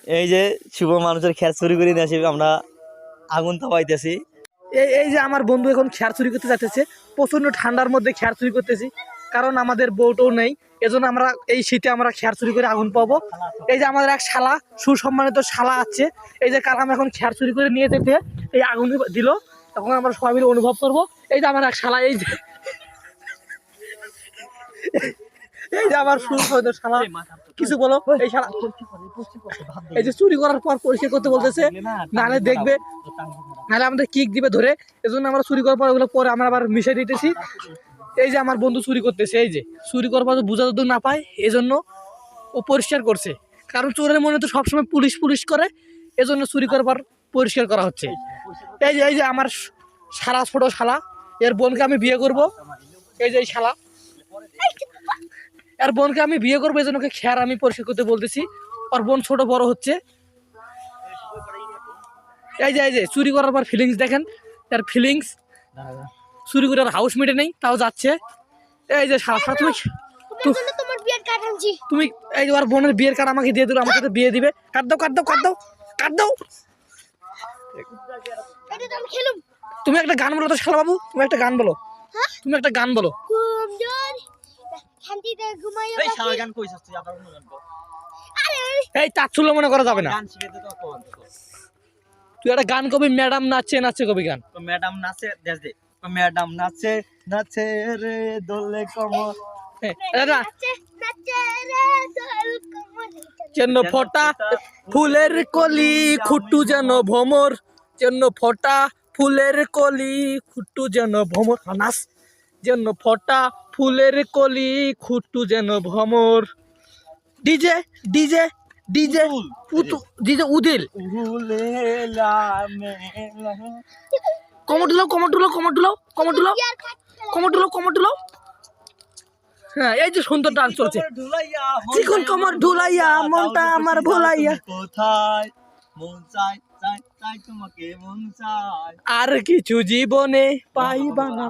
এই যে শুভ মানুষের খেয়াল চুরি করে নিয়ে আসি আমরা, আগুন তাপাইতেছি। এই যে আমার বন্ধু এখন খেয়ার চুরি করতে যাচ্ছে, প্রচন্ড ঠান্ডার মধ্যে খেয়ার চুরি করতেছি, কারণ আমাদের বউটাও নেই, এজন্য আমরা এই শীতে আমরা খেয়ার চুরি করে আগুন পাবো। এই যে আমাদের এক শালা, সুসম্মানিত শালা আছে, এই যে কালাম এখন খেয়ার চুরি করে নিয়ে যেতে এই আগুন দিল, তখন আমরা সবাই মিলে অনুভব করবো। এই যে আমার এক শালা, এই যে আমার সুসম্মানিত শালা, কিছু বলো। এই শালা এই যে চুরি করার পর পরিষ্কার করতে বলতেছে, নাহলে দেখবে, নাহলে আমাদের কিক দিবে ধরে, এজন্য আমরা চুরি করার পর ওগুলো পরে আমরা আবার মিশাই দিতেছি। এই যে আমার বন্ধু চুরি করতেছে, এই যে চুরি করার পর বোঝা যদি না পায়, এই জন্য ও পরিষ্কার করছে, কারণ চোরের মনে তো সবসময় পুলিশ পুলিশ করে, এজন্য চুরি করার পর পরিষ্কার করা হচ্ছে। এই যে আমার শালা, ছোট শালা, এর বোনকে আমি বিয়ে করব। এই যে এই শালা, এর বোনকে আমি বিয়ে করবো, এই জন্য খেয়ার আমি পরিষ্কার করতে বলতেছি। ওর বোন ছোট বড় হচ্ছে। এই যে চুরি করার পর ফিলিংস দেখেন, তার ফিলিংস, চুরি করে হাউস মেটে নেই, তাও যাচ্ছে। এই যে শালা, তুমি এই যে ওর বোনের বিয়ের কার্ড আমাকে দিয়ে দিল, আমাকে তো বিয়ে দিবে। কাট দাও কাট দাও কাট দাও কাট দাও। তুমি একটা গান বলো তো শালা বাবু, তুমি একটা গান বলো, তুমি একটা গান বলো। এই চাচ্ছুল্য মনে করা যাবে না, তুই একটা গান কবি, ম্যাডাম নাচছে নাচছে কবি গান। ম্যাডাম নাচে, ম্যাডাম নাচে নাচে রে দোলে কমর, যেন ফোটা ফুলের কলি খুট্টু যেন ভ্রমর, যেন ফোটা ফুলের কলি খুট্টু যেন ভ্রমর, নাচ। যেন ফোটা ফুলের কলি খুট্টু যেন ভ্রমর। ডিজে ডিজে ডিজে ডিজে উদিল, কমর দুলো। হ্যাঁ, এই যে সুন্দর ডান্স চলছে, চিকন কমর ঢুলাইয়া মনটা আমার ভুলাইয়া, কোথায় মন চাই চাই চাই তোমাকে মন চাই, আর কিছু জীবনে পাইবা না।